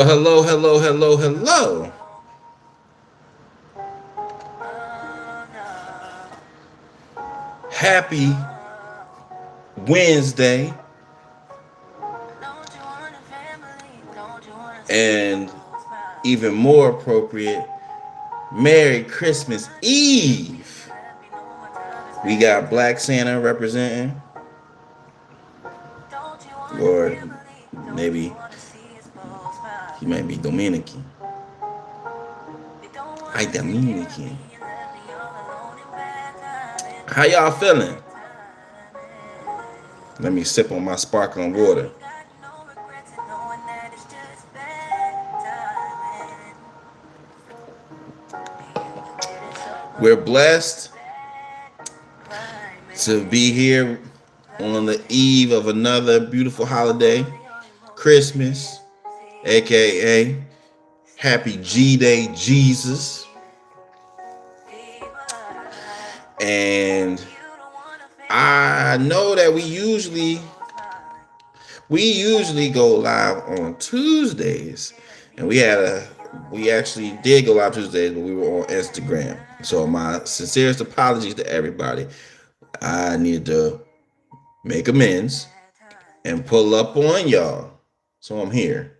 Hello, hello, hello, hello. Happy Wednesday and even more appropriate, Merry Christmas Eve. We got Black Santa representing, or maybe he might be Dominican. I Dominican. How y'all feeling? Let me sip on my sparkling water. We're blessed to be here on the eve of another beautiful holiday, Christmas, aka Happy G Day Jesus. And I know that we usually go live on Tuesdays, and we actually did go live Tuesdays, but we were on Instagram. So my sincerest apologies to everybody. I needed to make amends and pull up on y'all. So I'm here.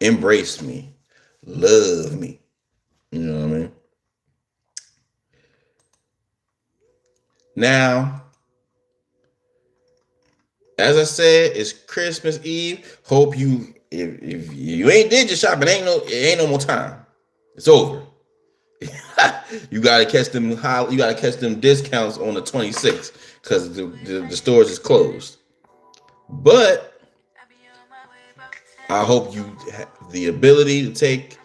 Embrace me. Love me. You know what I mean? Now, as I said, it's Christmas Eve. Hope you if you ain't did your shopping, it ain't no more time. It's over. You gotta catch them discounts on the 26th because the stores is closed. But I hope you have the ability to take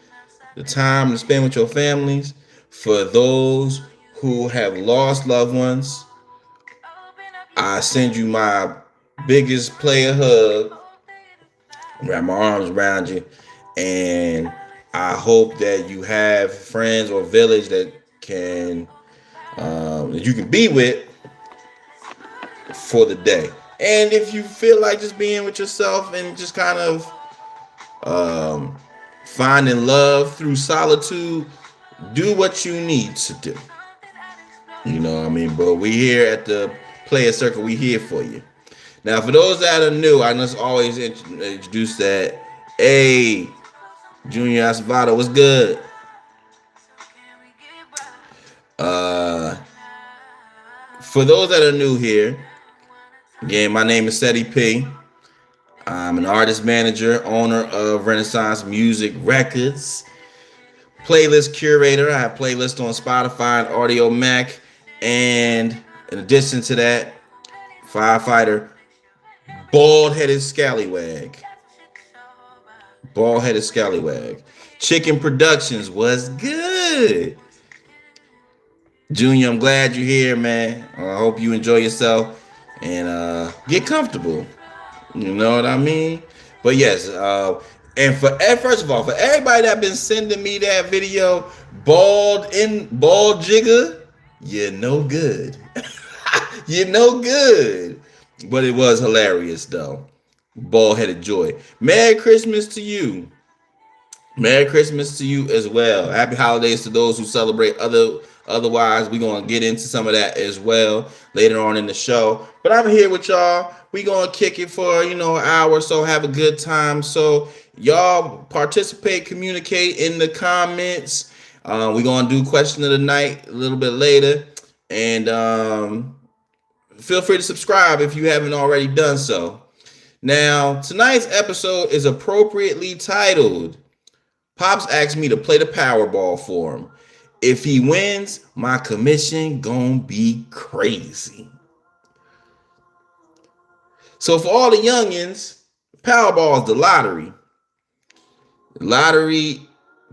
the time to spend with your families. For those who have lost loved ones, I send you my biggest player hug, wrap my arms around you, and I hope that you have friends or village that you can be with for the day. And if you feel like just being with yourself and just kind of um, finding love through solitude, do what you need to do. You know what I mean? But we here at the Playas Circle. We here for you. Now, for those that are new, I must always introduce that. Hey, Junior Acevedo, what's good? Uh, for those that are new here, again, my name is Ceddy P. I'm an artist manager, owner of Renaissance Music Records, playlist curator. I have playlists on Spotify and Audio Mac, and in addition to that, firefighter, bald-headed scallywag. Bald-headed scallywag. Chicken Productions was good. Junior, I'm glad you're here, man. I hope you enjoy yourself and get comfortable. You know what I mean? But yes, and first of all, for everybody that been sending me that video, bald jigger, you're no good. You're no good. But it was hilarious though. Bald headed joy. Merry Christmas to you. Merry Christmas to you as well. Happy holidays to those who celebrate otherwise. We're gonna get into some of that as well later on in the show. But I'm here with y'all. We gonna kick it for an hour or so, have a good time. So y'all participate, communicate in the comments. We're gonna do question of the night a little bit later. And feel free to subscribe if you haven't already done so. Now, tonight's episode is appropriately titled Pops asked me to play the Powerball for him. If he wins, my commission gonna be crazy. So for all the youngins, Powerball is the lottery.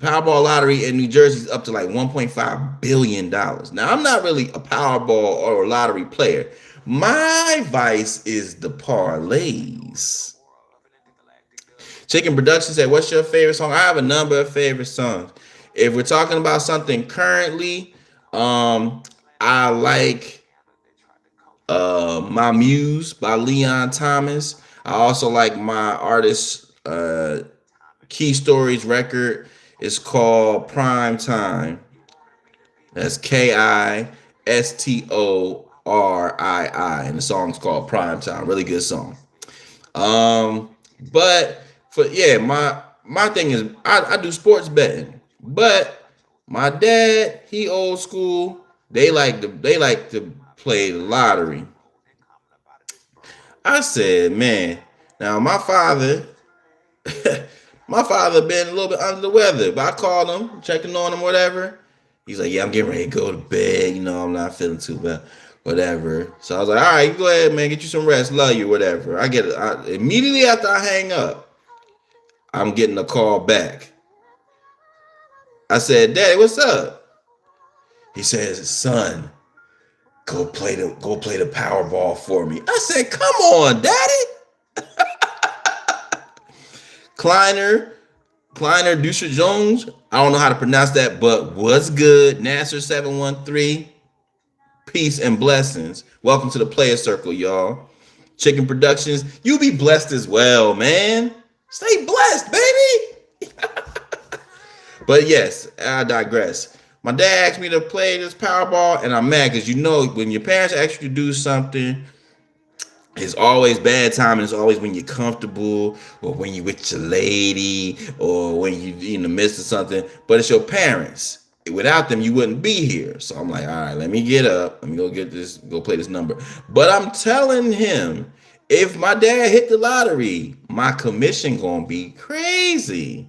Powerball lottery in New Jersey is up to like $1.5 billion. Now, I'm not really a Powerball or a lottery player. My vice is the parlays. Chicken Production said, what's your favorite song? I have a number of favorite songs. If we're talking about something currently, I like My Muse by Leon Thomas. I also like my artist uh, Key Stories record. It's called Prime Time. That's Kistorii, and the song's called Prime Time. Really good song. But for yeah, my thing is I do sports betting, but my dad he old school. They like to play the lottery. I said, man, now my father been a little bit under the weather, but I called him, checking on him, whatever. He's like, yeah, I'm getting ready to go to bed. I'm not feeling too bad, whatever. So I was like, all right, you go ahead, man, get you some rest, love you, whatever. Immediately after I hang up, I'm getting a call back. I said, Daddy, what's up? He says, son, go play the Powerball for me. I said, come on, Daddy. Kleiner Dusha Jones. I don't know how to pronounce that, but what's good? Nasser 713. Peace and blessings. Welcome to the Playas Circle, y'all. Chicken Productions. You be blessed as well, man. Stay blessed, baby. But yes, I digress. My dad asked me to play this Powerball, and I'm mad because when your parents ask you to do something, it's always bad time, and it's always when you're comfortable or when you're with your lady or when you're in the midst of something. But it's your parents. Without them, you wouldn't be here. So I'm like, all right, let me get up. Let me go play this number. But I'm telling him, if my dad hit the lottery, my commission gonna be crazy.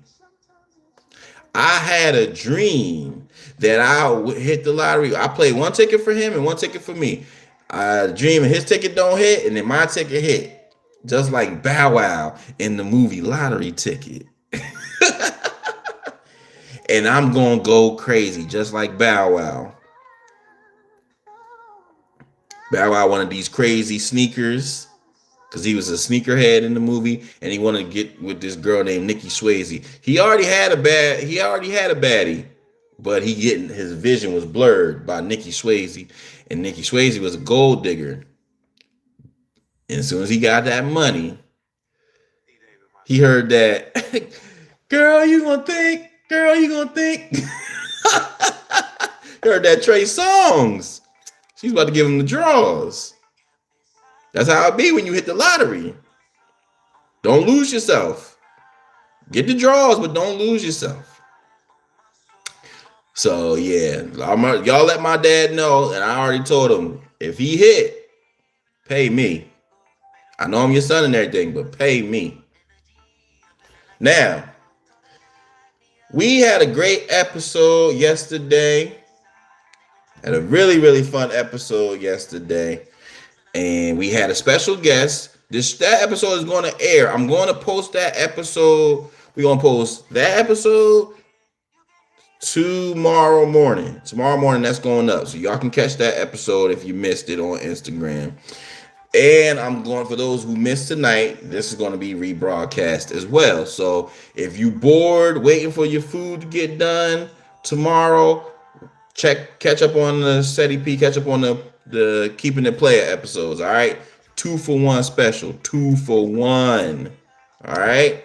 I had a dream that I would hit the lottery. I played one ticket for him and one ticket for me. I dream his ticket don't hit and then my ticket hit. Just like Bow Wow in the movie Lottery Ticket. And I'm going to go crazy just like Bow Wow. Bow Wow wanted these crazy sneakers because he was a sneakerhead in the movie, and he wanted to get with this girl named Nikki Swayze. He already had a baddie, but his vision was blurred by Nikki Swayze, and Nikki Swayze was a gold digger. And as soon as he got that money, he heard that, girl, you gonna think. Heard that Trey Songz. She's about to give him the draws. That's how it be when you hit the lottery. Don't lose yourself. Get the draws, but don't lose yourself. So yeah, y'all let my dad know, and I already told him, if he hit, pay me. I know I'm your son and everything, but pay me. Now, we had a great episode yesterday. Had a really, really fun episode yesterday. And we had a special guest. That episode is going to air. I'm going to post that episode. We're going to post that episode tomorrow morning. Tomorrow morning, that's going up. So y'all can catch that episode if you missed it on Instagram. And I'm going, for those who missed tonight, this is going to be rebroadcast as well. So if you bored waiting for your food to get done tomorrow, catch up on the Ceddy P, catch up on the Keepin It Playa episodes. All right, 2-for-1 special, 2-for-1. All right.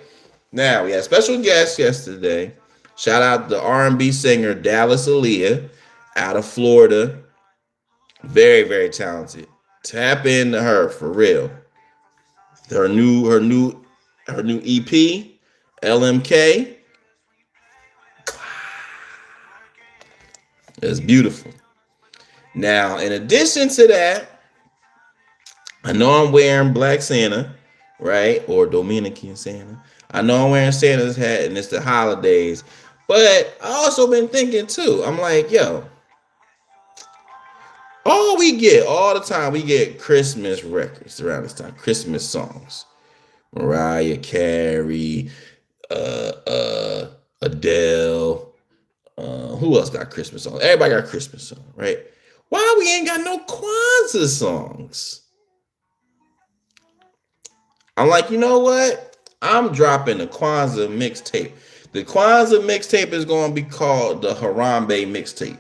Now we had special guests yesterday. Shout out the R&B singer Dallas Aaliyah out of Florida. Very, very talented. Tap into her for real. Her new EP, LMK. It's beautiful. Now, in addition to that, I know I'm wearing Black Santa, right? Or Dominican Santa. I know I'm wearing Santa's hat and it's the holidays. But I also been thinking too. I'm like, yo, all the time, we get Christmas records around this time. Christmas songs. Mariah Carey, Adele. Who else got Christmas songs? Everybody got Christmas songs, right? Why we ain't got no Kwanzaa songs? I'm like, you know what? I'm dropping a Kwanzaa mixtape. The Kwanzaa mixtape is going to be called the Harambe mixtape.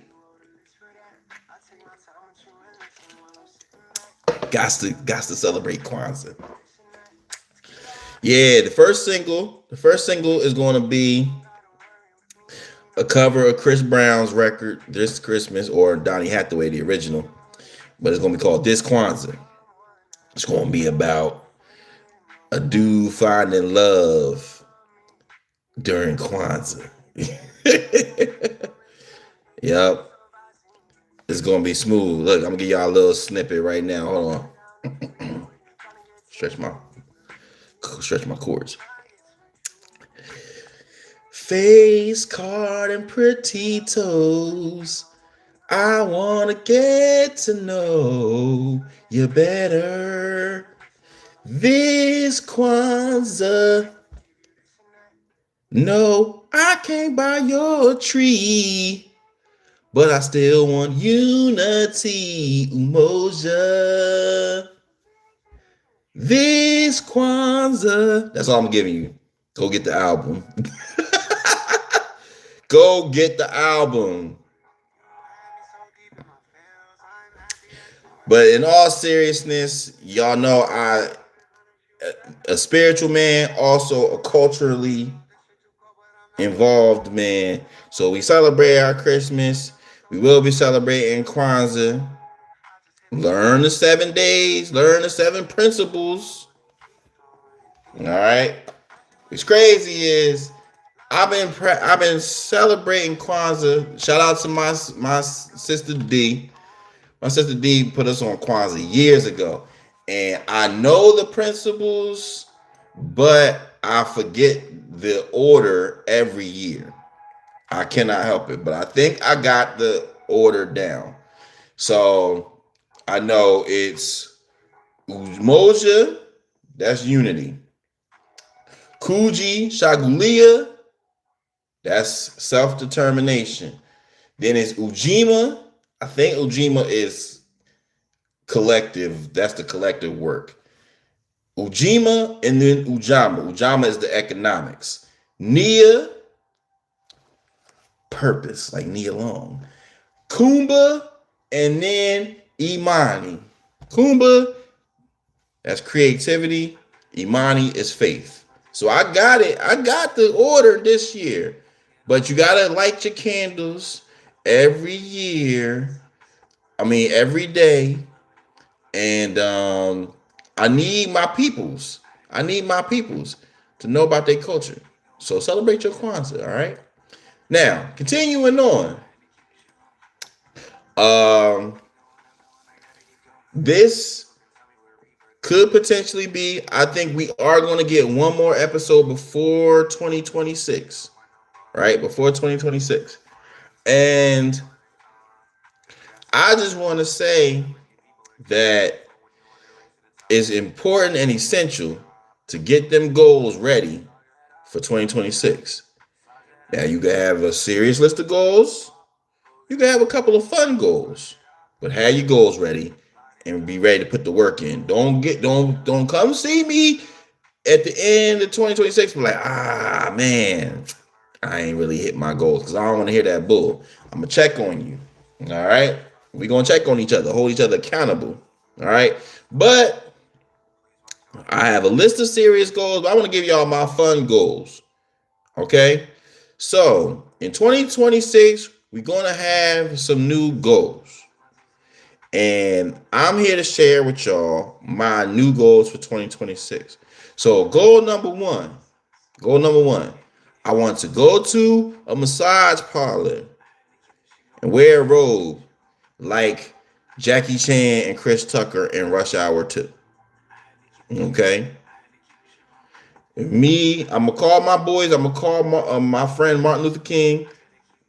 Got to celebrate Kwanzaa. Yeah, the first single The first single is going to be a cover of Chris Brown's record this Christmas, or Donny Hathaway, the original. But it's going to be called This Kwanzaa. It's going to be about a dude finding love during Kwanzaa. Yep. It's going to be smooth. Look, I'm going to give y'all a little snippet right now. Hold on. Stretch my cords. Face card and pretty toes. I wanna get to know you better. This Kwanzaa. No, I can't buy your tree, but I still want unity, umoja. This Kwanzaa. That's all I'm giving you. Go get the album. Go get the album. But in all seriousness, y'all know a spiritual man, also a culturally involved man. So we celebrate our Christmas. We will be celebrating Kwanzaa. Learn the 7 days. Learn the 7 principles. All right. What's crazy is I've been celebrating Kwanzaa. Shout out to my sister D. My sister D put us on Kwanzaa years ago. And I know the principles, but I forget the order every year. I cannot help it, but I think I got the order down. So I know it's Umoja, that's unity. Kuji, Shagulia, that's self-determination. Then it's Ujima. I think Ujima is collective. That's the collective work. Ujima and then Ujama. Ujama is the economics. Nia, purpose, like Nia Long. Kumba and then Imani. Kumba, that's creativity. Imani is faith. So I got it. I got the order this year. But you got to light your candles every year. Every day. And I need my peoples. To know about their culture. So celebrate your Kwanzaa, all right? Now, continuing on. This could potentially be, I think we are going to get one more episode before 2026. Right? Before 2026. And I just want to say that it's important and essential to get them goals ready for 2026. Now you can have a serious list of goals. You can have a couple of fun goals, but have your goals ready and be ready to put the work in. Don't come see me at the end of 2026 and be like, man, I ain't really hit my goals, because I don't want to hear that bull. I'm gonna check on you. All right. We're gonna check on each other, hold each other accountable. All right. But I have a list of serious goals, but I want to give y'all my fun goals. Okay. So in 2026, we're gonna have some new goals. And I'm here to share with y'all my new goals for 2026. So goal number one, I want to go to a massage parlor and wear a robe like Jackie Chan and Chris Tucker in Rush Hour 2. Okay? Me, I'm going to call my boys. I'm going to call my friend Martin Luther King.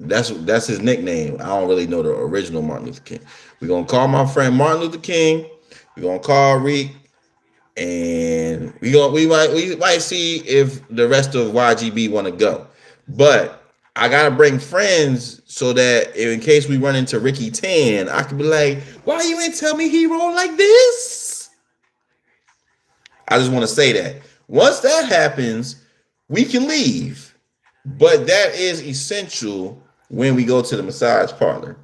That's his nickname. I don't really know the original Martin Luther King. We're going to call my friend Martin Luther King. We're going to call Reek. And we might see if the rest of YGB want to go. But I gotta bring friends so that in case we run into Ricky Tan, I can be like, why you ain't tell me he rolled like this? I just want to say that. Once that happens, we can leave. But that is essential when we go to the massage parlor.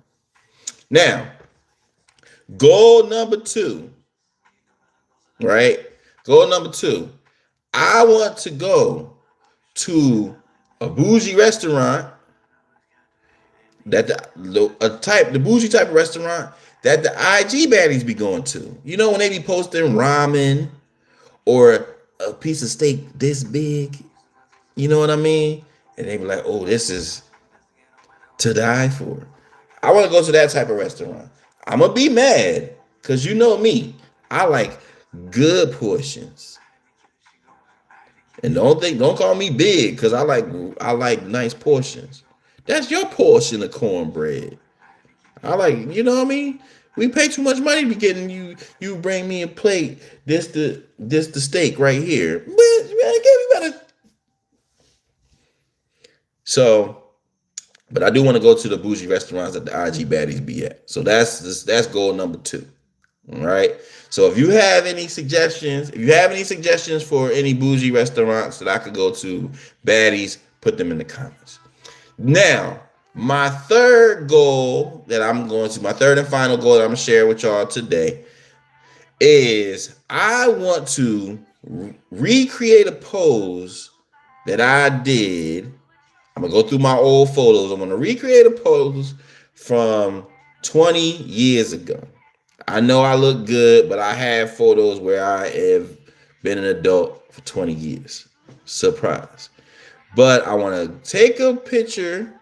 Now, goal number 2. Right? Goal number 2. I want to go to a bougie restaurant that the bougie type of restaurant that the IG baddies be going to. You know when they be posting ramen or a piece of steak this big, you know what I mean? And they be like, "Oh, this is to die for." I want to go to that type of restaurant. I'm gonna be mad because you know me. I like good portions, and don't call me big because I like nice portions. That's your portion of cornbread. I like, you know what I mean? We pay too much money to be getting you. You bring me a plate. This the steak right here. But you better. So, but I do want to go to the bougie restaurants that the IG baddies be at. So that's goal number 2. All right. So if you have any suggestions, for any bougie restaurants that I could go to, baddies, put them in the comments. Now, my third and final goal that I'm gonna share with y'all today is I want to recreate a pose that I did. I'm gonna go through my old photos. I'm gonna recreate a pose from 20 years ago. I know I look good, but I have photos where I have been an adult for 20 years. Surprise. But I want to take a picture.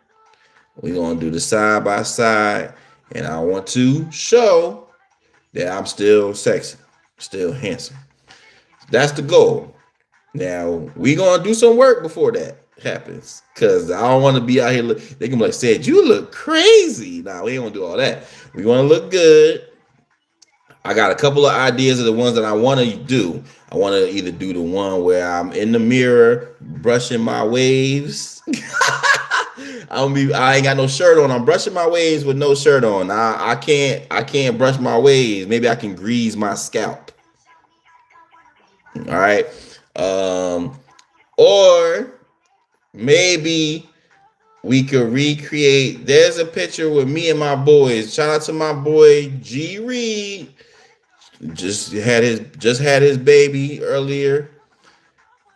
We're going to do the side by side. And I want to show that I'm still sexy, still handsome. That's the goal. Now, we're going to do some work before that happens. Because I don't want to be out here. They can be like, "Said, you look crazy." Nah, we ain't going to do all that. We want to look good. I got a couple of ideas of the ones that I want to do. I want to either do the one where I'm in the mirror brushing my waves. I ain't got no shirt on. I'm brushing my waves with no shirt on. I can't brush my waves. Maybe I can grease my scalp. All right. Or maybe we could recreate. There's a picture with me and my boys. Shout out to my boy G Reed. Just had his baby earlier.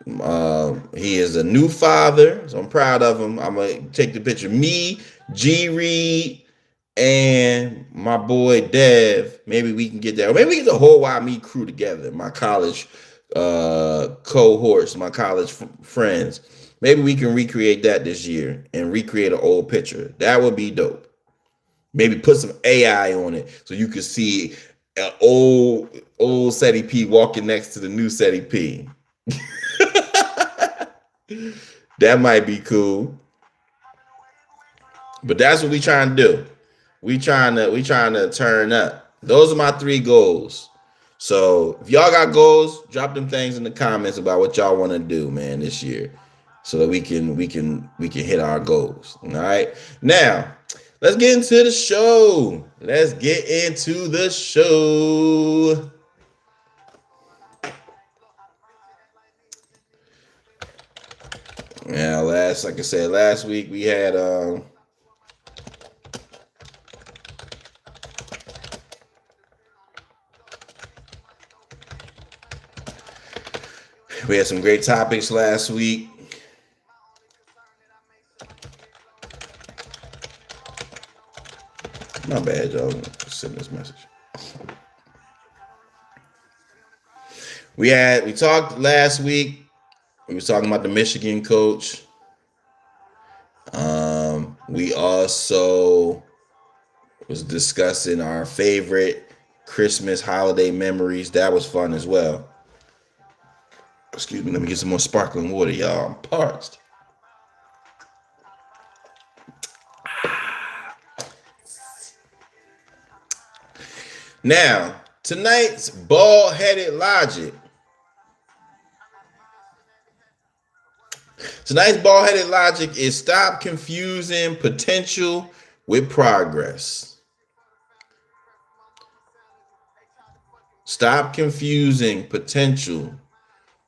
He is a new father, so I'm proud of him. I'm gonna take the picture. Me, G Reed, and my boy Dev. Maybe we can get that. Or maybe we get the whole YME crew together. My college cohorts, my college friends. Maybe we can recreate that this year and recreate an old picture. That would be dope. Maybe put some AI on it so you can see an old Ceddy P walking next to the new Ceddy P. That might be cool. But that's what we trying to do. We trying to turn up. Those are my 3 goals. So if y'all got goals, drop them things in the comments about what y'all want to do, man, this year, so that we can hit our goals. All right. Now, let's get into the show. Now, like I said, last week we had some great topics last week. My bad, y'all. Send this message. We talked last week. We were talking about the Michigan coach. We also was discussing our favorite Christmas holiday memories. That was fun as well. Excuse me, let me get some more sparkling water, y'all. I'm parched. Now, tonight's bald-headed logic. Tonight's bald-headed logic is stop confusing potential with progress. Stop confusing potential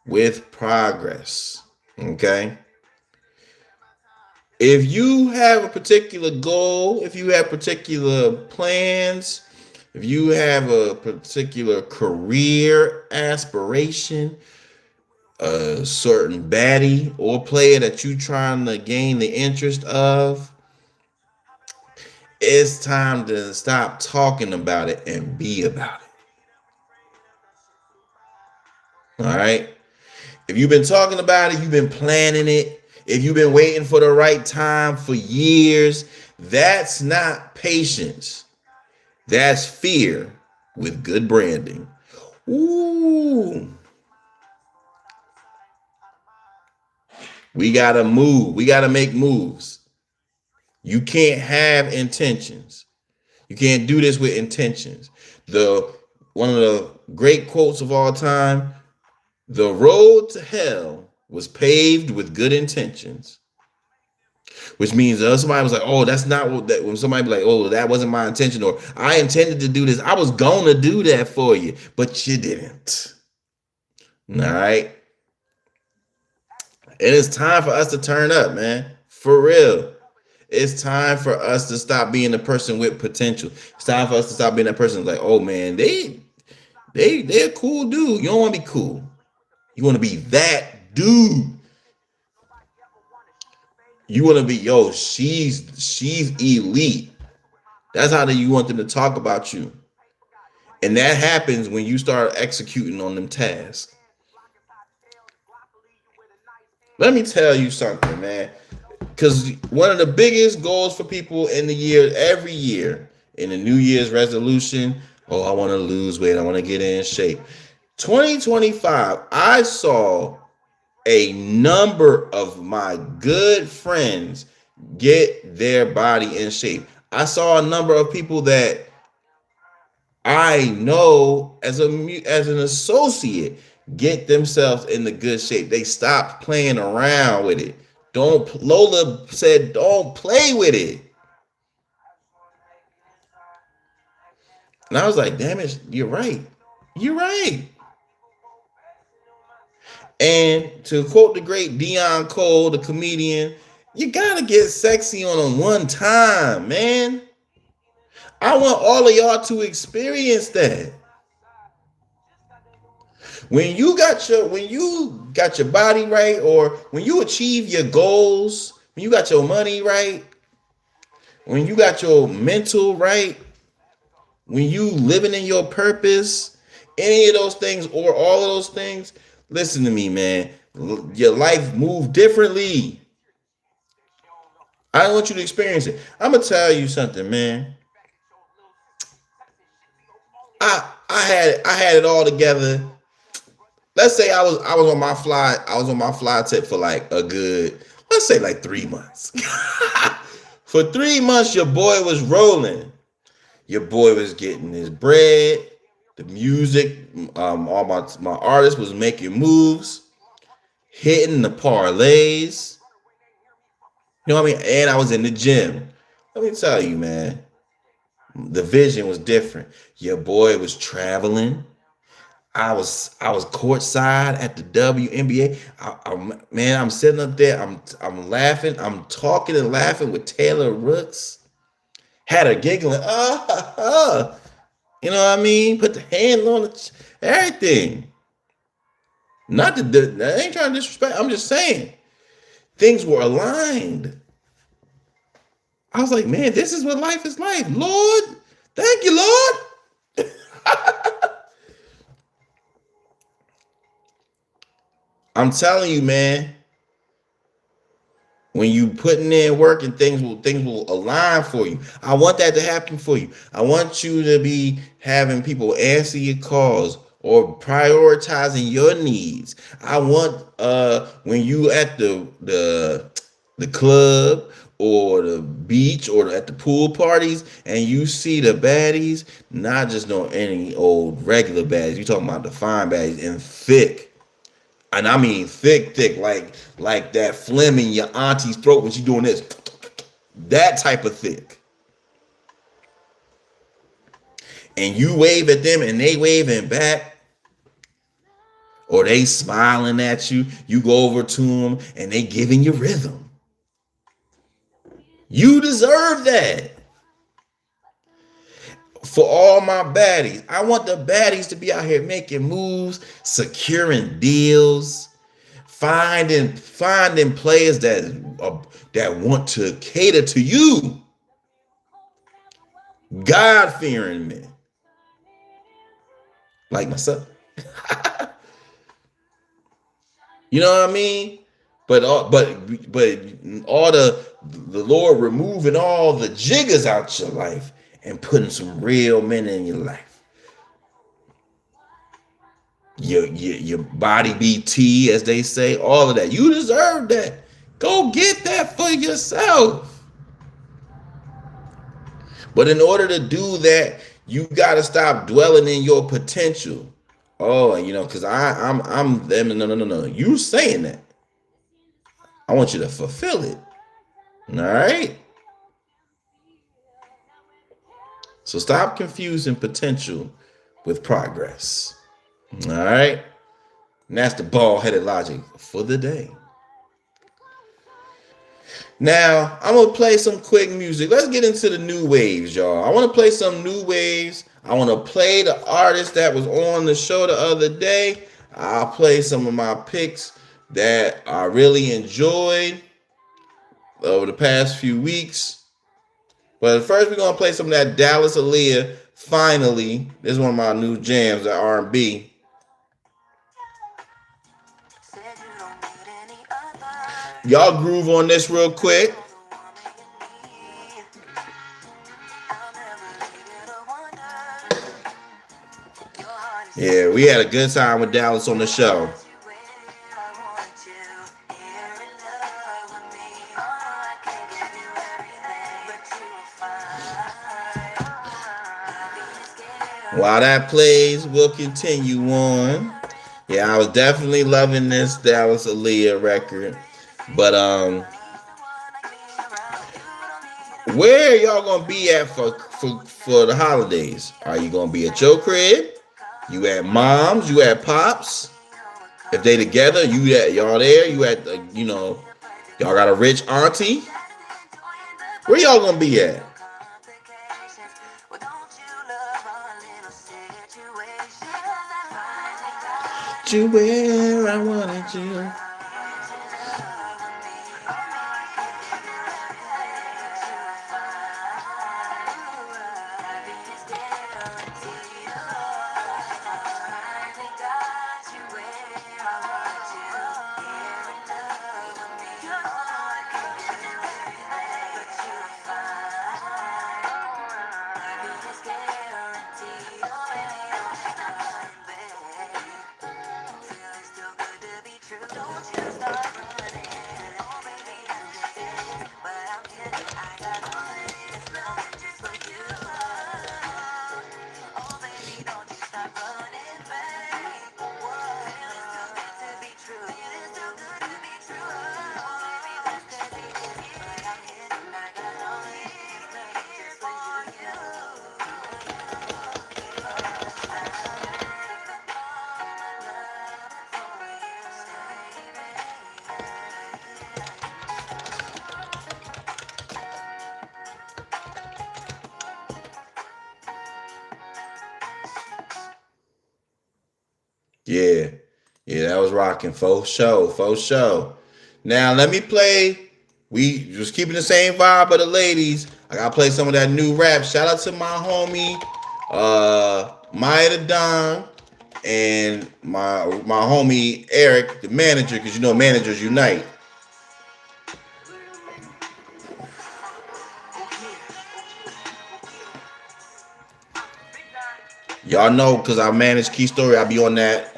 with progress. Okay? If you have a particular goal, if you have particular plans, if you have a particular career aspiration, a certain baddie or player that you trying to gain the interest of, it's time to stop talking about it and be about it. All right. If you've been talking about it, you've been planning it. If you've been waiting for the right time for years, that's not patience. That's fear with good branding. Ooh. We got to move. We got to make moves. You can't have intentions. You can't do this with intentions. The one of the great quotes of all time, the road to hell was paved with good intentions. Which means somebody was like, "Oh, that's not what that." When somebody be like, "Oh, that wasn't my intention," or "I intended to do this. I was gonna do that for you, but you didn't." All right, and it's time for us to turn up, man. For real, it's time for us to stop being the person with potential. It's time for us to stop being that person like, "Oh man, they're a cool dude." You don't want to be cool. You want to be that dude. You want to be, yo, she's elite. That's how you want them to talk about you. And that happens when you start executing on them tasks. Let me tell you something, man. Because one of the biggest goals for people in the year, every year, in the New Year's resolution, oh, I want to lose weight. I want to get in shape. 2025, I saw a number of my good friends get their body in shape. I saw a number of people that I know as an associate get themselves in the good shape. They stopped playing around with it. Don't Lola said don't play with it. And I was like, damn it, you're right. You're right. And to quote the great Dion Cole, the comedian, you gotta get sexy on them one time, man. I want all of y'all to experience that. When you got your body right, or when you achieve your goals, when you got your money right, when you got your mental right, when you living in your purpose, any of those things or all of those things, listen to me, man. Your life move differently. I want you to experience it. I'm gonna tell you something, man. I had it all together. Let's say I was on my fly tip for like a good, let's say like 3 months. For 3 months, your boy was rolling. Your boy was getting his bread. The music, all my artists was making moves, hitting the parlays. You know what I mean? And I was in the gym. Let me tell you, man, the vision was different. Your boy was traveling. I was courtside at the WNBA. Man, I'm sitting up there. I'm laughing. I'm talking and laughing with Taylor Rooks. Had her giggling. You know what I mean? Put the hand on everything. Not that I ain't trying to disrespect. I'm just saying things were aligned. I was like, man, this is what life is like. Lord, thank you, Lord. I'm telling you, man, when you putting in work and things will align for you. I want that to happen for you. I want you to be having people answer your calls or prioritizing your needs. I want when you at the club or the beach or at the pool parties and you see the baddies, not just no any old regular baddies. You talking about the fine baddies and thick. And I mean thick, thick, like that phlegm in your auntie's throat when she's doing this. That type of thick. And you wave at them and they waving back, or they smiling at you. You go over to them and they giving you rhythm. You deserve that. For all my baddies, I want the baddies to be out here making moves, securing deals, finding players that want to cater to you, God fearing men like myself. You know what I mean? But all the Lord removing all the jiggers out your life and putting some real men in your life. Your body BT, as they say, all of that. You deserve that. Go get that for yourself. But in order to do that, you gotta stop dwelling in your potential. Oh, because I'm them. No. You saying that. I want you to fulfill it. All right. So stop confusing potential with progress. All right. And that's the bald-headed logic for the day. Now, I'm going to play some quick music. Let's get into the new waves, y'all. I want to play some new waves. I want to play the artist that was on the show the other day. I'll play some of my picks that I really enjoyed over the past few weeks. But first, we're going to play some of that Dallas Aaliyah, Finally. This is one of my new jams, that R&B. Y'all groove on this real quick. Yeah, we had a good time with Dallas on the show. While that plays, we'll continue on. Yeah, I was definitely loving this Dallas Aaliyah record. But where y'all gonna be at for the holidays? Are you gonna be at your crib? You at mom's? You at pops? If they together, y'all there? You at y'all got a rich auntie? Where y'all gonna be at? You where I wanted you. Yeah, that was rocking. Faux show. Now let me play. We just keeping the same vibe of the ladies. I gotta play some of that new rap. Shout out to my homie, Maya the Don, and my homie Eric, the manager, because managers unite. Y'all know, because I manage Key Story, I be on that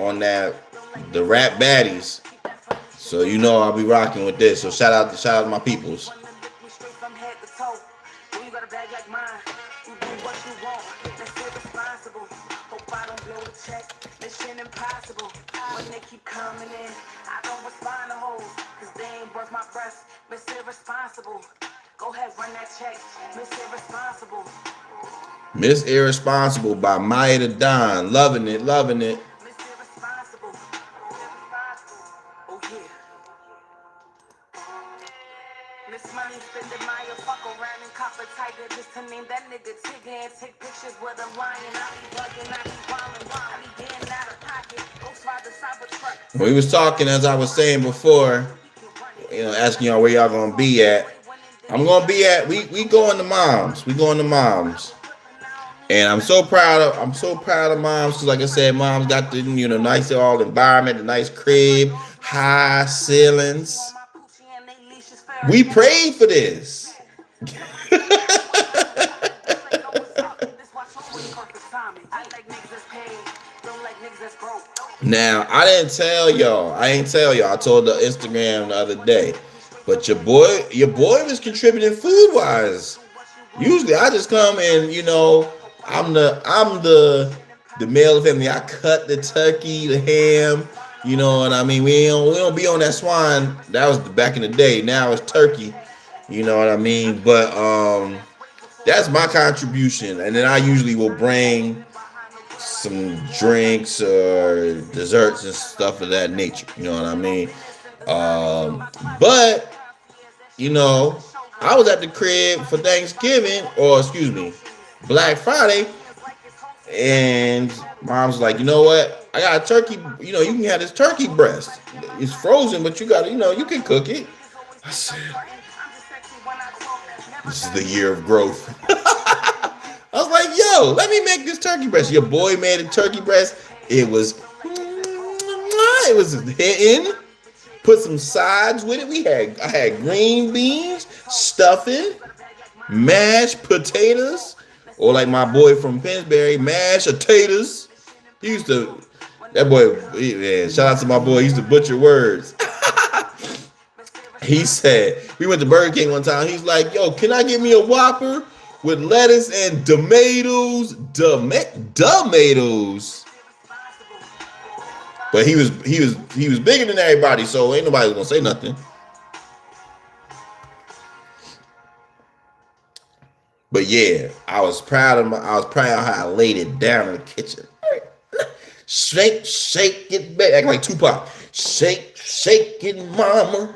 the rap baddies. So I'll be rocking with this. So shout out to my peoples. Go ahead, run that check. Miss Irresponsible. Miss Irresponsible by Maya the Don. Loving it. Miss Irresponsible. Oh yeah. Miss Money spending Maya, fuck around and cop a tiger just to name that nigga Tigger and take pictures with a lion. I be bugging, I be wildin', I be getting out of pocket. We was talking, as I was saying before, asking y'all where y'all gonna be at. I'm gonna be at we going to moms. We going to moms. And I'm so proud of moms because, like I said, moms got the nice all environment, the nice crib, high ceilings. We prayed for this. Now I didn't tell y'all. I ain't tell y'all. I told the Instagram the other day. But your boy was contributing food wise. Usually I just come and I'm the male of the family. I cut the turkey, the ham. You know what I mean? We don't be on that swine. That was back in the day. Now it's turkey. You know what I mean? But that's my contribution. And then I usually will bring some drinks or desserts and stuff of that nature. You know what I mean? But I was at the crib for Thanksgiving, or excuse me, Black Friday, and mom's like, you know what? I got a turkey. You can have this turkey breast. It's frozen, but you got to, you can cook it. I said, this is the year of growth. I was like, yo, let me make this turkey breast. Your boy made a turkey breast. It was hitting. Put some sides with it. I had green beans, stuffing, mashed potatoes, or like my boy from Pennsbury, mashed potatoes. He used to, that boy, man, shout out to my boy. He used to butcher words. He said, we went to Burger King one time. He's like, yo, can I get me a Whopper with lettuce and tomatoes? Tomatoes. But he was bigger than everybody, so ain't nobody gonna say nothing. But yeah, I was proud of how I laid it down in the kitchen. Shake it back, act like Tupac. Shake it, mama.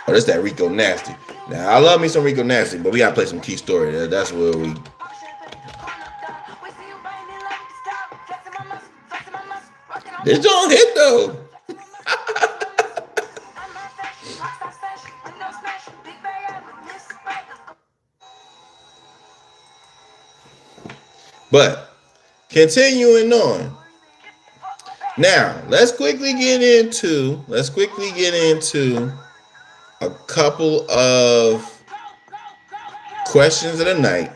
Oh, that's that Rico Nasty. Now, I love me some Rico Nasty, but we gotta play some Key Story. That's where we. This don't hit though. But continuing on. Now, let's quickly get into a couple of questions of the night.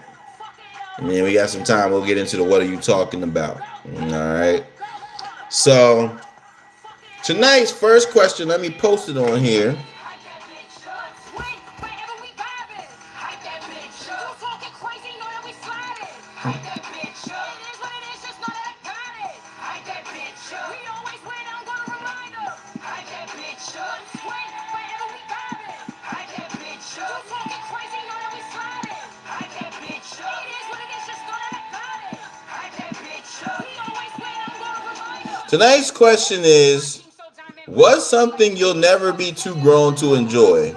And then we got some time. We'll get into the what are you talking about. All right. So tonight's first question, let me post it on here. Tonight's question is, what's something you'll never be too grown to enjoy?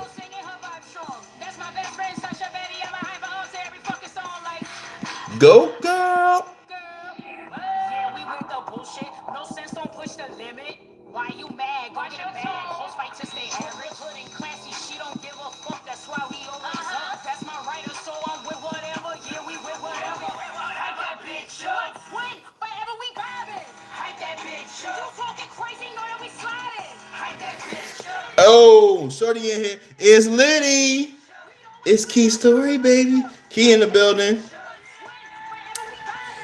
Go, girl. Why you mad? Why you mad? Hoes fight to stay average. Hood and classy, she don't give a fuck. That's why we always up. That's my writer, so I'm with whatever. Yeah, we with whatever. Hype that bitch up. When? Wherever we vibing. Hype that bitch up. You talking crazy, know that we sliding. Hype that bitch up. Oh, shorty in here. It's Liddy. It's Key Story, baby. Key in the building.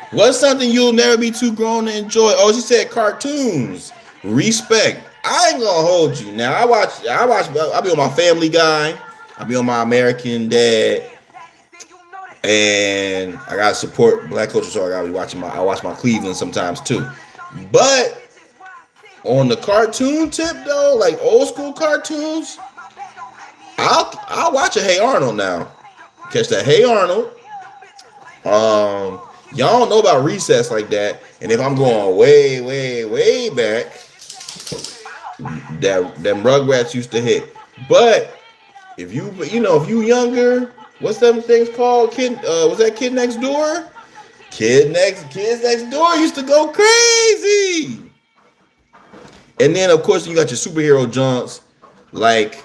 What's something you'll never be too grown to enjoy? Oh, she said cartoons. Respect. I ain't gonna hold you. Now I be on my Family Guy. I be on my American Dad. And I gotta support black culture, so I watch my Cleveland sometimes too. But on the cartoon tip though, like old school cartoons, I'll watch a Hey Arnold now. Catch that Hey Arnold. Y'all don't know about Recess like that. And if I'm going way, way, way back, that them Rugrats used to hit. But if if you younger, what's them things called? Was that Kid Next Door? Kids Next Door used to go crazy. And then of course you got your superhero junks like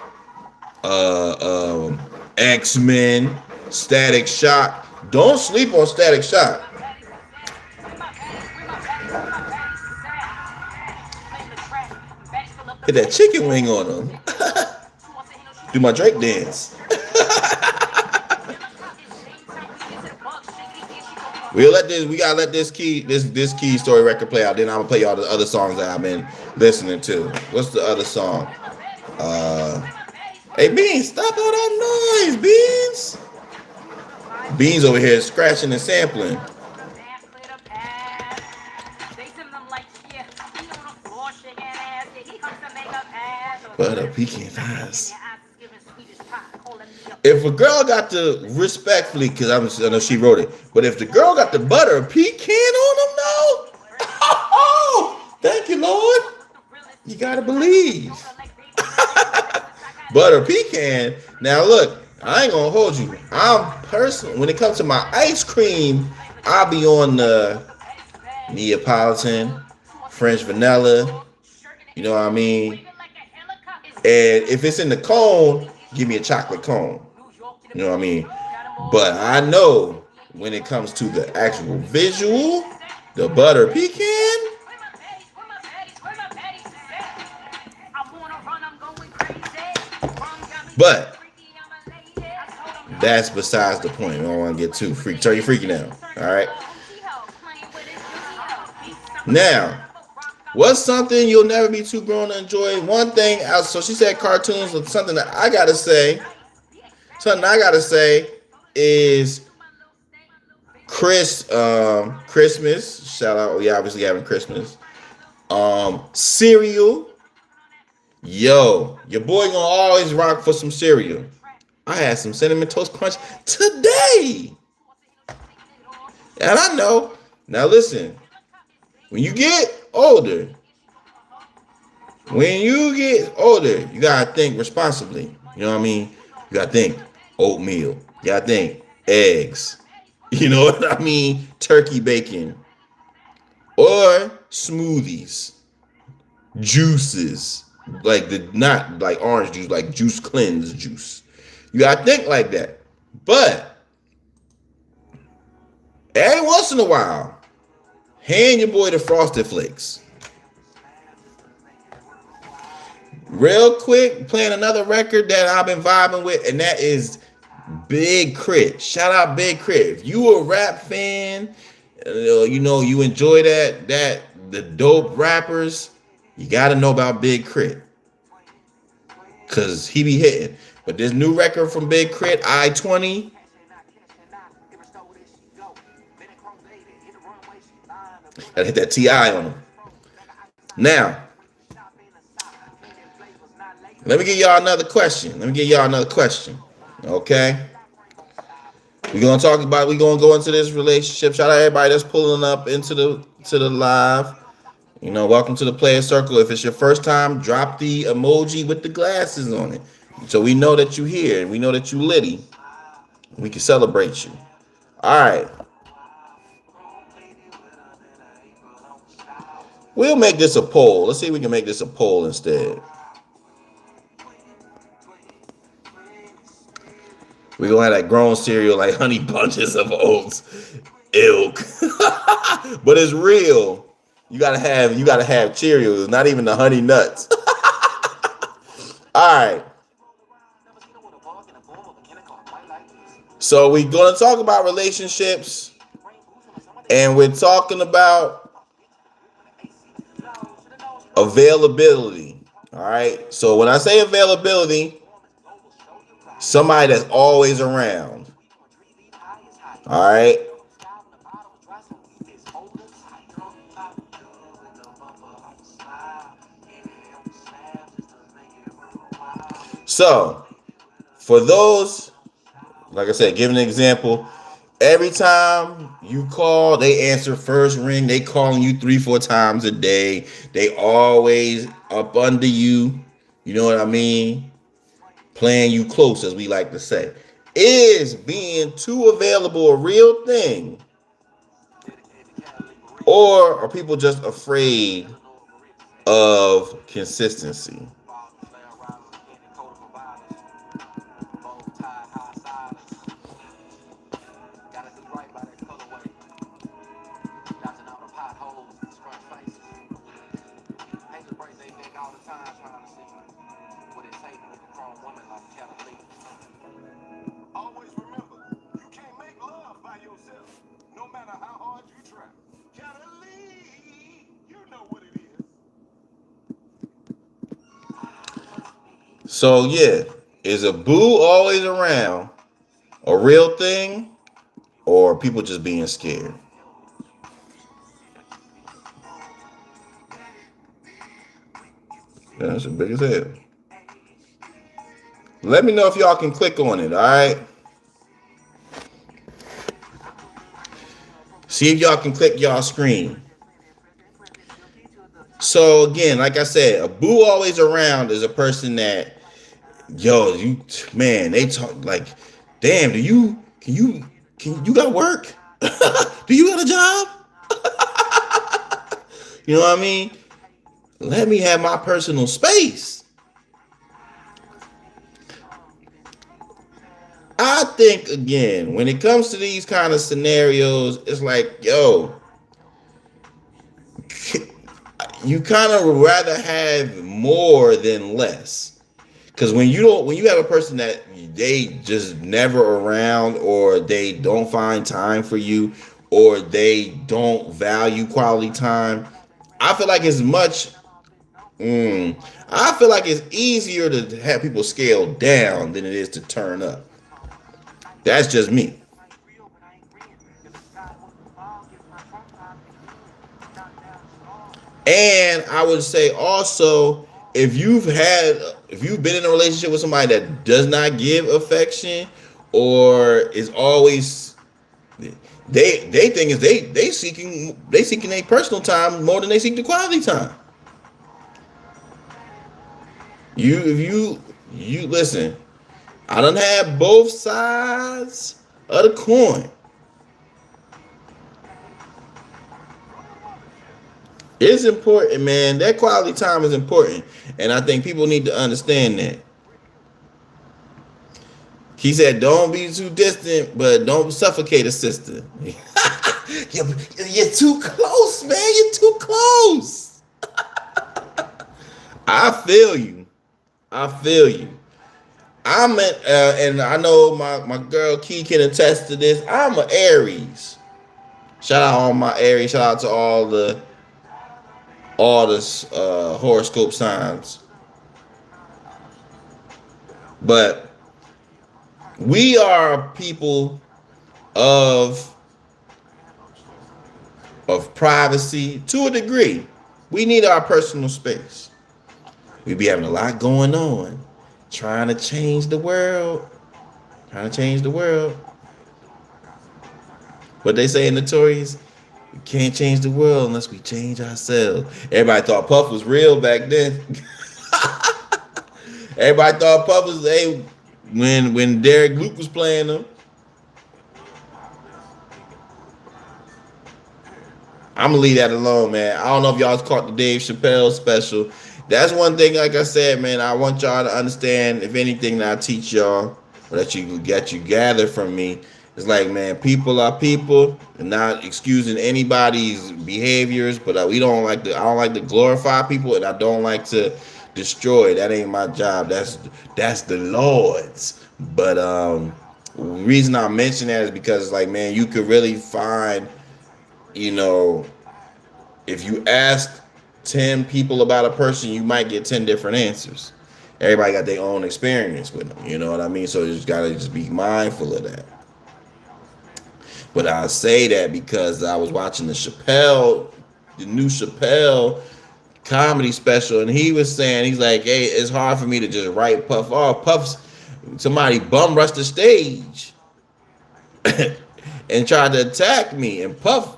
X-Men, Static Shock. Don't sleep on Static Shock. Hit that chicken wing on them. Do my Drake dance. We gotta let this key story record play out. Then I'm gonna play y'all the other songs that I've been listening to. What's the other song? Hey Beans, stop all that noise, Beans. Beans over here scratching and sampling. But a pecan pies. If a girl got the respectfully, because I know she wrote it, but if the girl got the butter pecan on them, no. Oh, thank you, Lord. You gotta believe. Butter pecan. Now look, I ain't gonna hold you. I'm personally, when it comes to my ice cream, I'll be on the Neapolitan, French vanilla. You know what I mean? And if it's in the cone, give me a chocolate cone. You know what I mean? But I know when it comes to the actual visual, the butter pecan. But that's besides the point. I don't want to get too freaky. Turn your freaky now. All right. Now, what's something you'll never be too grown to enjoy? One thing, so she said cartoons, but something that I gotta say is Christmas. Shout out, we obviously having Christmas. Cereal. Yo, your boy gonna always rock for some cereal. I had some Cinnamon Toast Crunch today. And I know. Now listen, when you get older, you gotta think responsibly. You know what I mean? You gotta think oatmeal. You gotta think eggs. You know what I mean? Turkey bacon. Or smoothies. Juices. Not like orange juice, like juice cleanse juice. You gotta think like that. But every once in a while, hand your boy the Frosted Flakes. Real quick, playing another record that I've been vibing with, and that is Big Crit. Shout out Big Crit. If you a rap fan, you enjoy the dope rappers, you gotta know about Big Crit. Cause he be hitting. But this new record from Big Crit, I-20. Gotta hit that T.I. on him. Now, let me give y'all another question. Okay? We're gonna go into this relationship. Shout out everybody that's pulling up into the live. Welcome to the Playas Circle. If it's your first time, drop the emoji with the glasses on it. So we know that you here and we know that you litty. We can celebrate you. All right. We'll make this a poll. Let's see if we can make this a poll instead. We're going to have that grown cereal like Honey Bunches of Oats. Ilk. But it's real. You gotta have Cheerios, not even the Honey Nuts. All right. So we're gonna talk about relationships, and we're talking about availability. All right. So when I say availability, somebody that's always around. All right. So, for those, like I said, giving an example, Every time you call, they answer first ring. They calling you 3, 4 times a day. They always up under you. You know what I mean? Playing you close, as we like to say. Is being too available a real thing? Or are people just afraid of consistency? Always remember, you can't make love by yourself, no matter how hard you try. Cadillac, you know what it is. So yeah, is a boo always around a real thing, or people just being scared? Yeah, that's as big as hell. Let me know if y'all can click on it. All right. See if y'all can click y'all screen. So again, like I said, a boo always around is a person that, yo, you man, they talk like, damn, can you got work? Do you got a job? You know what I mean? Let me have my personal space. I think again, when it comes to these kind of scenarios, it's like, yo, you kind of would rather have more than less. Because when you have a person that they just never around, or they don't find time for you, or they don't value quality time, I feel like it's much. I feel like it's easier to have people scale down than it is to turn up. That's just me. And I would say also, if you've been in a relationship with somebody that does not give affection, or is always, they think is they seeking their personal time more than they seek the quality time. If you listen, I done had both sides of the coin. It's important, man. That quality time is important, and I think people need to understand that. He said, "Don't be too distant, but don't suffocate a sister." You're too close, man. You're too close. I feel you. I feel you. And I know my girl Key can attest to this. I'm an Aries. Shout out all my Aries. Shout out to all the horoscope signs. But we are people of privacy to a degree. We need our personal space. We be having a lot going on, trying to change the world, trying to change the world. What they say in Notorious, we can't change the world unless we change ourselves. Everybody thought Puff was real back then. Everybody thought Puff was when Derek Luke was playing them. I'm gonna leave that alone, man. I don't know if y'all caught the Dave Chappelle special. That's one thing, like I said, man. I want y'all to understand. If anything that I teach y'all, or that you gather from me, it's like, man, people are people, and not excusing anybody's behaviors. But we don't like to. I don't like to glorify people, and I don't like to destroy. That ain't my job. That's the Lord's. But the reason I mention that is because, like, man, you could really find, you know, if you ask 10 people about a person, you might get 10 different answers. Everybody got their own experience with them. You know what I mean? So you just gotta just be mindful of that. But I say that because I was watching the new Chappelle comedy special, and he was saying, he's like, hey, it's hard for me to just write Puff off. Somebody bum rushed the stage. and tried to attack me. And Puff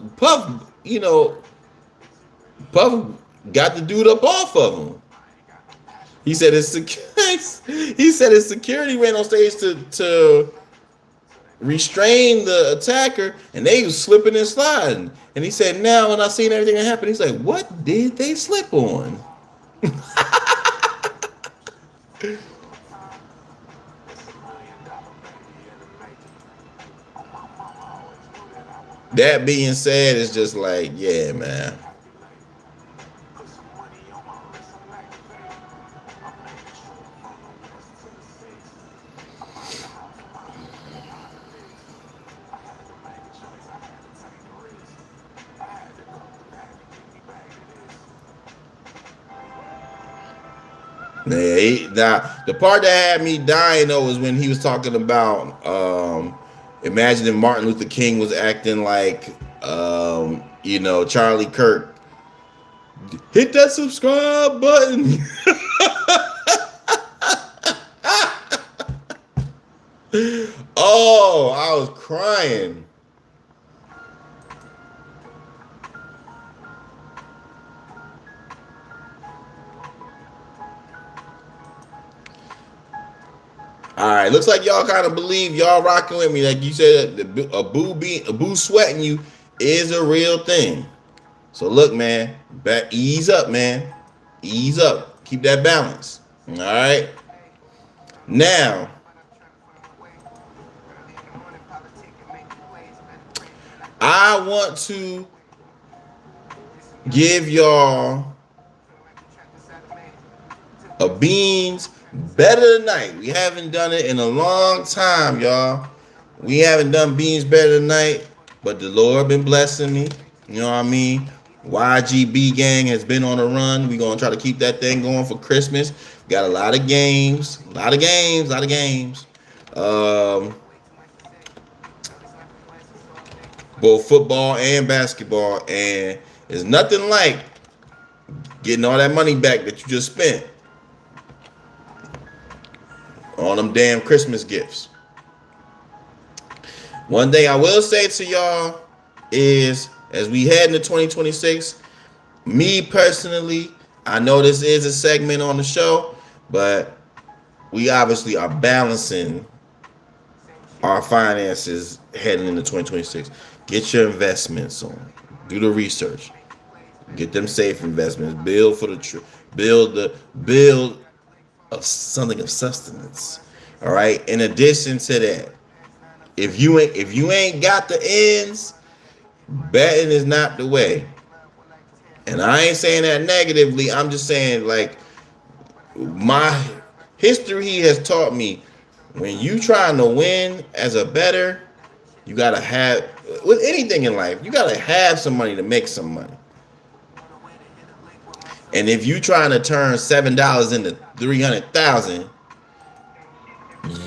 got the dude up off of him. He said his he said his security ran on stage to restrain the attacker, and they was slipping and sliding. And he said, now when I seen everything that happened, he's like, what did they slip on? That being said, it's just like, yeah, man. Now, the part that had me dying though was when he was talking about imagine if Martin Luther King was acting like Charlie Kirk. Hit that subscribe button. Oh, I was crying. All right, looks like y'all kind of believe y'all rocking with me. Like you said, a boo sweating you is a real thing. So look, man, ease up, man. Ease up. Keep that balance. All right. Now, I want to give y'all a beans better tonight. We haven't done it in a long time, y'all. We haven't done beans better tonight, but the Lord been blessing me. You know what I mean? YGB gang has been on a run. We're going to try to keep that thing going for Christmas. Got a lot of games. Both football and basketball. And there's nothing like getting all that money back that you just spent on them damn Christmas gifts. One thing I will say to y'all is, as we head into 2026, me personally, I know this is a segment on the show, but we obviously are balancing our finances heading into 2026. Get your investments on. Do the research. Get them safe investments. Build for the build of something of sustenance. All right. In addition to that, if you ain't got the ends, betting is not the way. And I ain't saying that negatively. I'm just saying, like, my history has taught me, when you trying to win as a bettor, you gotta have, with anything in life, you gotta have some money to make some money. And if you trying to turn $7 into 300,000,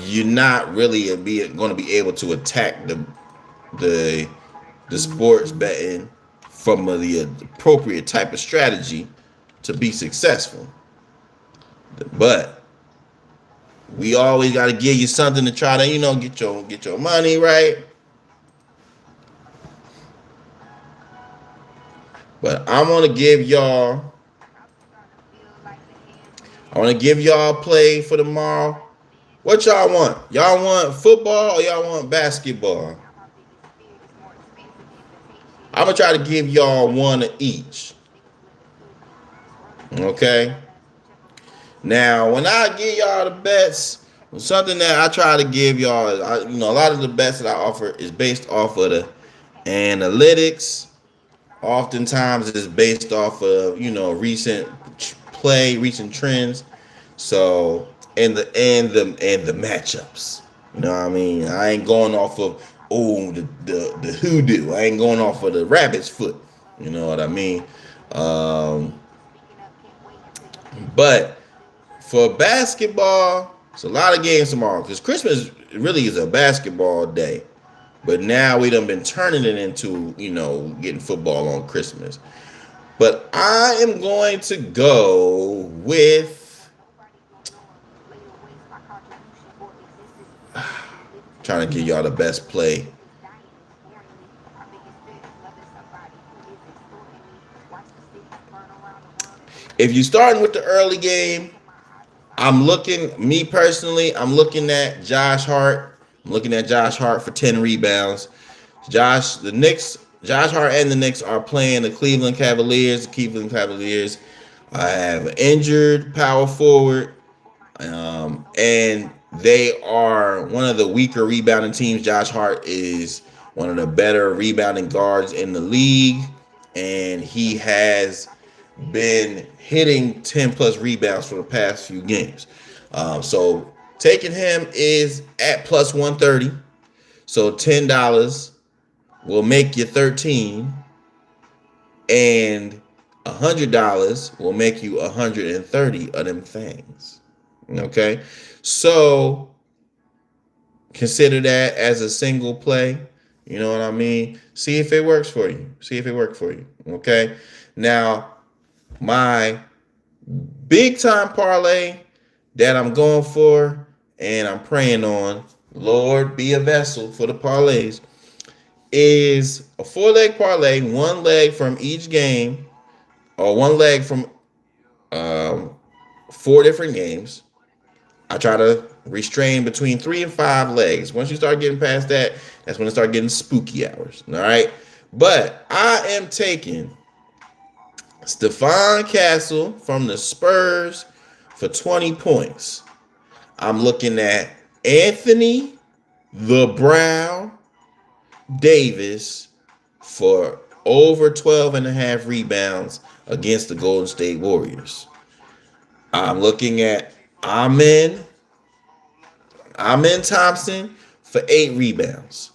you're not really going to be able to attack the sports betting from the appropriate type of strategy to be successful. But we always got to give you something to try to get your money right. But I want to give y'all a play for tomorrow. What y'all want? Y'all want football or y'all want basketball? I'm going to try to give y'all one of each. Okay? Now, when I give y'all the bets, something that I try to give y'all is, a lot of the bets that I offer is based off of the analytics. Oftentimes it's based off of, recent recent trends. So, and the matchups. You know what I mean? I ain't going off of the hoodoo. I ain't going off of the rabbit's foot. You know what I mean? But for basketball, it's a lot of games tomorrow because Christmas really is a basketball day. But now we done been turning it into, getting football on Christmas. But I am going to go with trying to give y'all the best play If you're starting with the early game, me personally, I'm looking at Josh Hart. I'm looking at Josh Hart for 10 rebounds. Josh Hart and the Knicks are playing the Cleveland Cavaliers. The Cleveland Cavaliers have an injured power forward, and they are one of the weaker rebounding teams. Josh Hart is one of the better rebounding guards in the league, and he has been hitting 10 plus rebounds for the past few games. So taking him is at plus 130. So $10 will make you 13, and $100 will make you 130 of them things. Okay, so consider that as a single play. You know what I mean? See if it works for you. See if it worked for you. Okay. Now, my big time parlay that I'm going for and I'm praying on, Lord, be a vessel for the parlays, is a 4-leg parlay, one leg from each game, or one leg from um, 4 different games. I try to restrain between 3 and 5 legs. Once you start getting past that, that's when it start getting spooky hours. All right. But I am taking Stephon Castle from the Spurs for 20 points. I'm looking at Anthony the Brown Davis for over 12 and a half rebounds against the Golden State Warriors. I'm looking at Amen Thompson for 8 rebounds.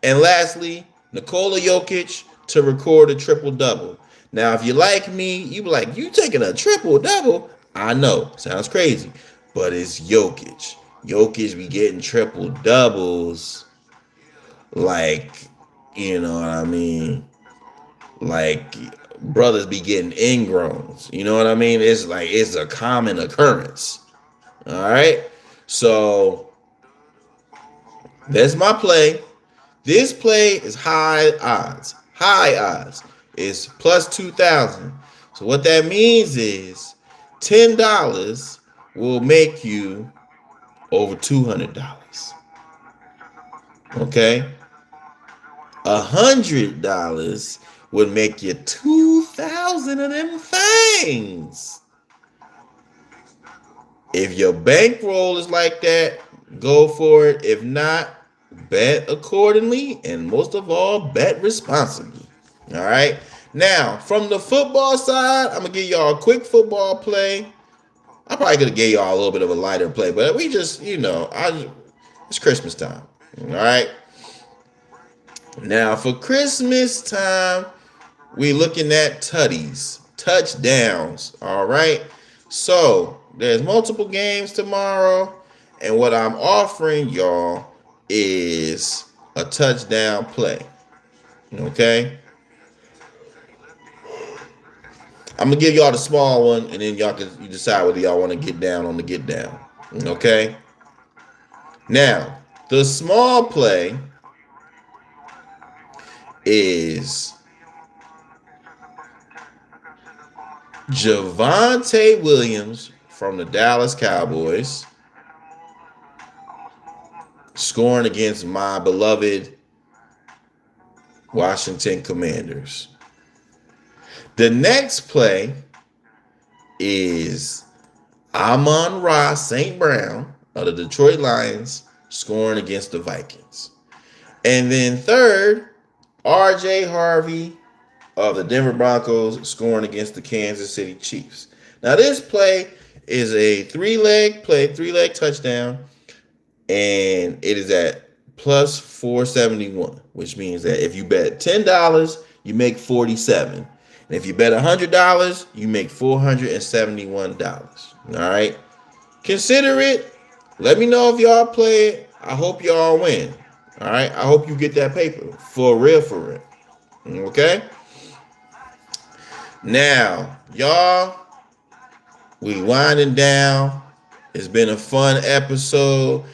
And lastly, Nikola Jokic to record a triple-double. Now, if you like me, you be like, you taking a triple-double? I know, sounds crazy, but it's Jokic. Jokic be getting triple-doubles like, you know what I mean? Like, brothers be getting ingrowns. You know what I mean? It's like, it's a common occurrence. All right? So, that's my play. This play is high odds. High odds is plus 2,000. So what that means is $10 will make you over $200. Okay? $100 would make you 2,000 of them things. If your bankroll is like that, go for it. If not, bet accordingly, and most of all, bet responsibly. All right. Now, from the football side, I'm gonna give y'all a quick football play. I probably could have gave y'all a little bit of a lighter play, but we just, it's Christmas time. All right. Now, for Christmas time, we looking at touchdowns. All right. So there's multiple games tomorrow, and what I'm offering y'all is a touchdown play. Okay? I'm gonna give y'all the small one, and then you decide whether y'all want to get down on the get down. Okay? Now, the small play is Javonte Williams from the Dallas Cowboys scoring against my beloved Washington Commanders. The next play is Amon-Ra St. Brown of the Detroit Lions scoring against the Vikings. And then third, RJ Harvey of the Denver Broncos scoring against the Kansas City Chiefs. Now this play is a 3-leg play, 3-leg touchdown, and it is at plus 471, which means that if you bet $10, you make 47. And if you bet $100, you make $471. All right. Consider it. Let me know if y'all play it. I hope y'all win. All right. I hope you get that paper for real, for real. Okay. Now, y'all, we winding down. It's been a fun episode,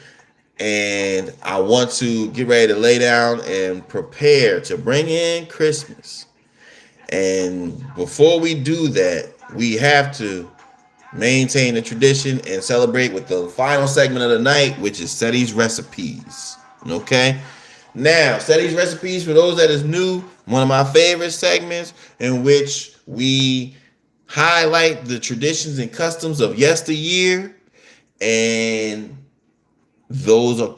and I want to get ready to lay down and prepare to bring in Christmas. And before we do that, we have to maintain the tradition and celebrate with the final segment of the night, which is Ceddy's recipes. Okay. Now, Ceddy's recipes, for those that is new, one of my favorite segments in which we highlight the traditions and customs of yesteryear, and those are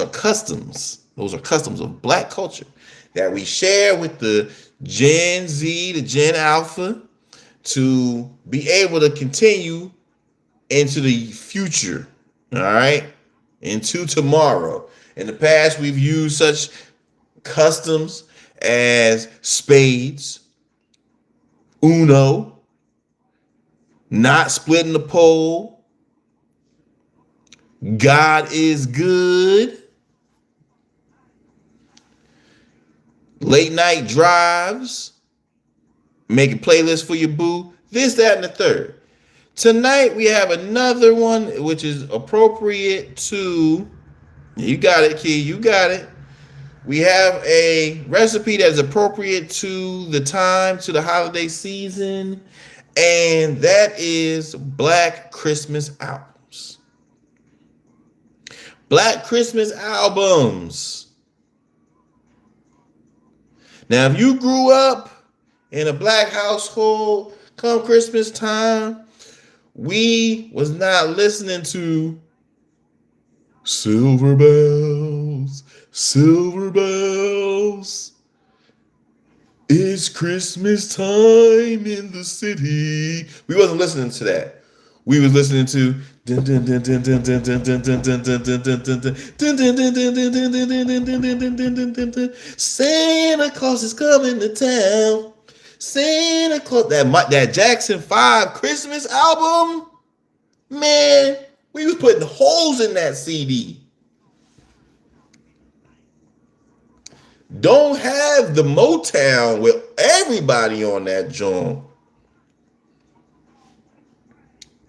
customs. Those are customs of Black culture that we share with the Gen Z, the Gen Alpha, to be able to continue into the future. All right, into tomorrow. In the past, we've used such customs as spades, Uno, not splitting the pole, God is good, late night drives, making playlists for your boo, this, that, and the third. Tonight we have another one which is appropriate to, you got it, Key, you got it. We have a recipe that's appropriate to the time, to the holiday season, and that is Black Christmas albums. Black Christmas albums. Now, if you grew up in a Black household, come Christmas time, we was not listening to Silver Bells, Silver Bells. It's Christmas time in the city. We wasn't listening to that. We was listening to Santa Claus is coming to town. Santa Claus, that Jackson 5 Christmas album, man, we was putting holes in that CD. Don't have the Motown with everybody on that joint.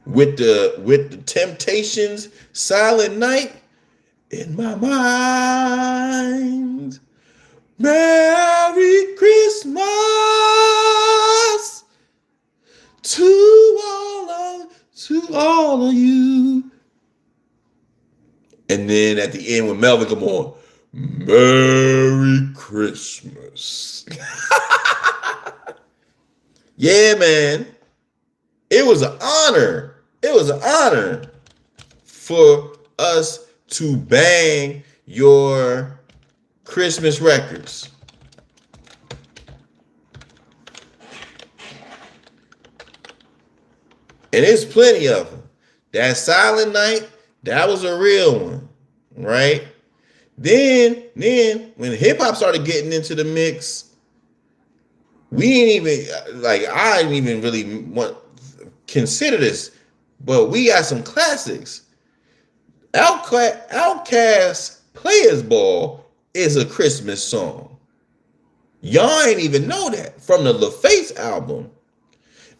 With the Temptations, Silent Night in my mind. Merry Christmas to all of you. And then at the end when Melvin come on, Merry Christmas. Yeah, man. It was an honor. It was an honor for us to bang your Christmas records. And there's plenty of them. That Silent Night, that was a real one, right? Then when hip hop started getting into the mix, we ain't even I didn't even really consider this, but we got some classics. Outkast Playas Ball is a Christmas song. Y'all ain't even know that from the LaFace album.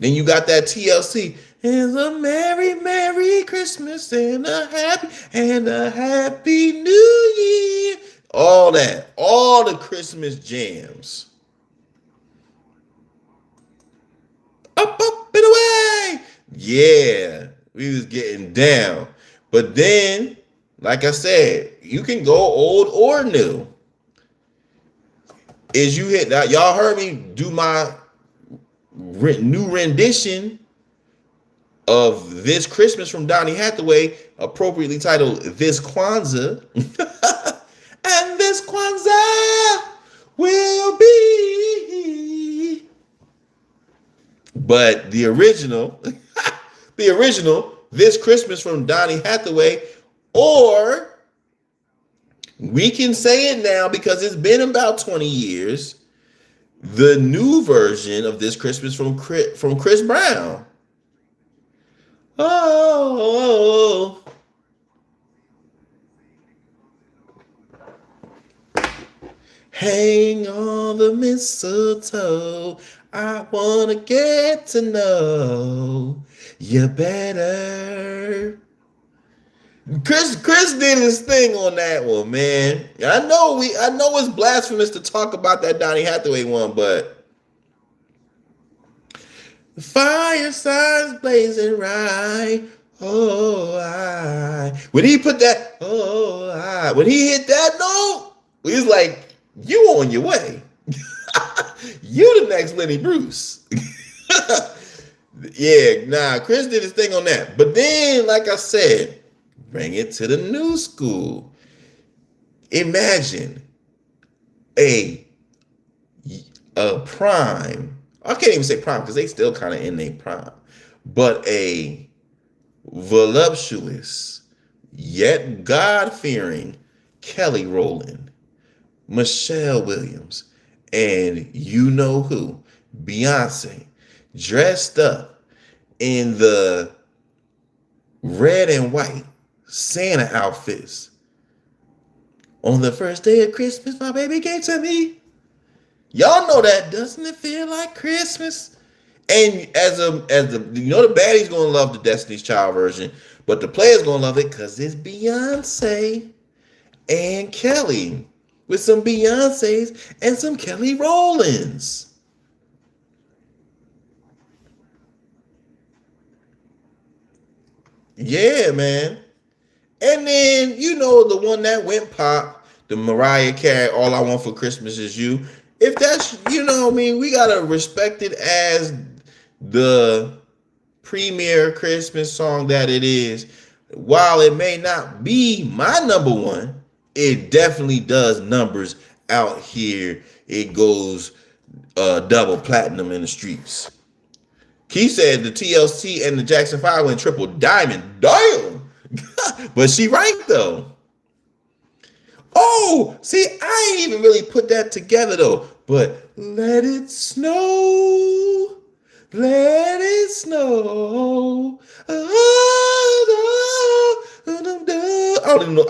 Then you got that TLC. It's a merry, merry Christmas and a happy new year. All that. All the Christmas jams. Up and away. Yeah. We was getting down. But then, like I said, you can go old or new. Is you hit that? Y'all heard me do my new rendition of This Christmas from Donny Hathaway, appropriately titled This Kwanzaa. And this Kwanzaa will be. But the original, This Christmas from Donny Hathaway, or we can say it now because it's been about 20 years, the new version of This Christmas from Chris Brown. Oh. Hang on the mistletoe. I want to get to know you better. Chris did his thing on that one, man. I know it's blasphemous to talk about that Donny Hathaway one, but Firesides blazing right. Oh, when he put that, when he hit that note, he's like, you on your way. You the next Lenny Bruce. Yeah, nah, Chris did his thing on that. But then, like I said, bring it to the new school. Imagine a a prime. I can't even say prime because they still kind of in their prime, but a voluptuous yet God-fearing Kelly Rowland, Michelle Williams, and you know who, Beyonce, dressed up in the red and white Santa outfits. On the first day of Christmas, my baby gave to me. Y'all know that, doesn't it feel like Christmas? And the baddies gonna love the Destiny's Child version, but the players gonna love it because it's Beyonce and Kelly with some Beyonces and some Kelly Rowlands. Yeah, man. And then the one that went pop, the Mariah Carey, "All I Want for Christmas Is You." If that's we gotta respect it as the premier Christmas song that it is. While it may not be my number one, it definitely does numbers out here. It goes double platinum in the streets. Keith said the TLC and the Jackson 5 went triple diamond. Damn! But she right though. Oh, see, I ain't even really put that together though. But let it snow. Let it snow. I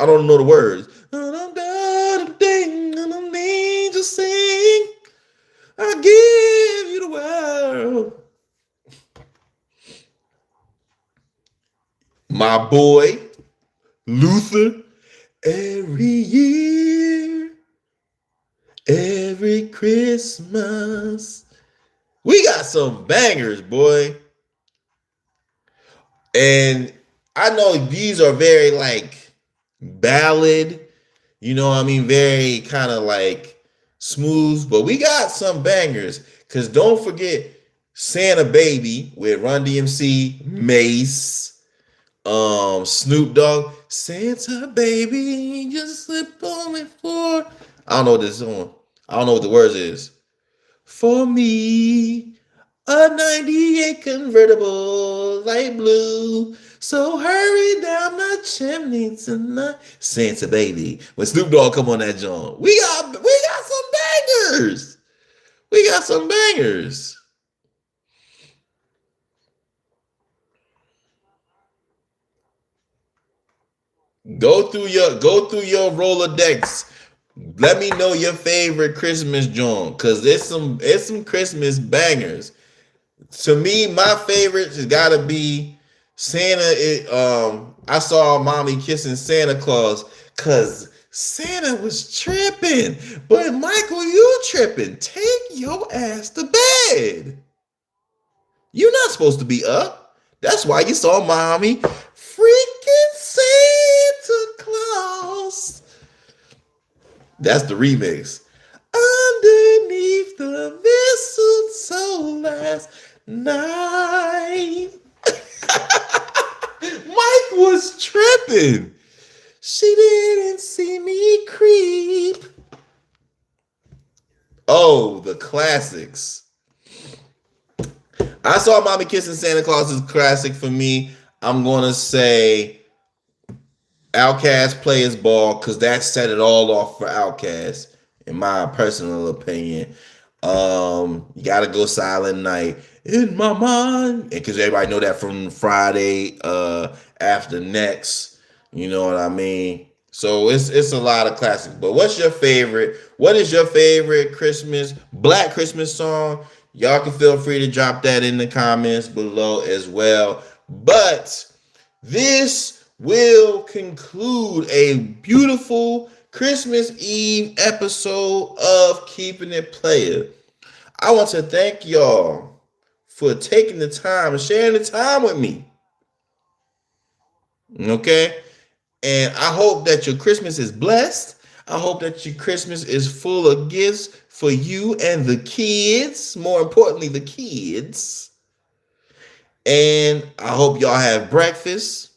don't know the words. Angels sing. I give you the world. My boy, Luther, every year, every Christmas. We got some bangers, boy. And I know these are very like ballad, very kind of like smooth, but we got some bangers. Cause don't forget Santa Baby with Run DMC, Mace, Snoop Dogg, Santa Baby, just slip on me for. I don't know what this song. I don't know what the words is. For me, a 98 convertible, light blue. So hurry down the chimney tonight. Santa Baby. When Snoop Dogg come on that joint. We got some bangers. We got some bangers. Go through your Rolodex. Let me know your favorite Christmas joint. Cause it's some Christmas bangers. To me, my favorite has got to be Santa. I saw mommy kissing Santa Claus because Santa was tripping. But Michael, you tripping. Take your ass to bed. You're not supposed to be up. That's why you saw mommy freaking Santa Claus. That's the remix. Underneath the mistletoe last night. Mike was tripping. She didn't see me creep. Oh, the classics. I saw Mommy Kissing Santa Claus is classic for me. I'm going to say Outkast Players Ball because that set it all off for Outkast, in my personal opinion. You gotta go Silent Night in my mind, because everybody know that from Friday after next. You know what I mean? So it's a lot of classics. But what's your favorite? What is your favorite Black Christmas song? Y'all can feel free to drop that in the comments below as well. But this will conclude a beautiful Christmas Eve episode of Keepin It Playa. I want to thank y'all for taking the time and sharing the time with me. Okay? And I hope that your Christmas is blessed. I hope that your Christmas is full of gifts for you and the kids. More importantly, the kids. And I hope y'all have breakfast.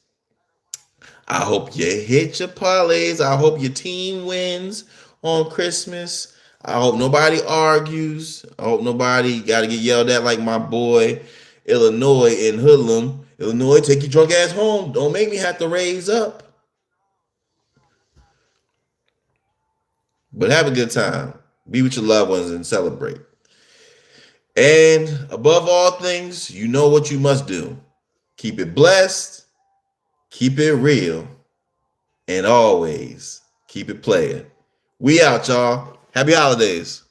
I hope you hit your parlays. I hope your team wins on Christmas. I hope nobody argues. I hope nobody got to get yelled at like my boy Illinois in Hoodlum. Illinois, take your drunk ass home. Don't make me have to raise up. But have a good time. Be with your loved ones and celebrate. And above all things, you know what you must do. Keep it blessed, keep it real, and always keep it playing. We out, y'all. Happy holidays.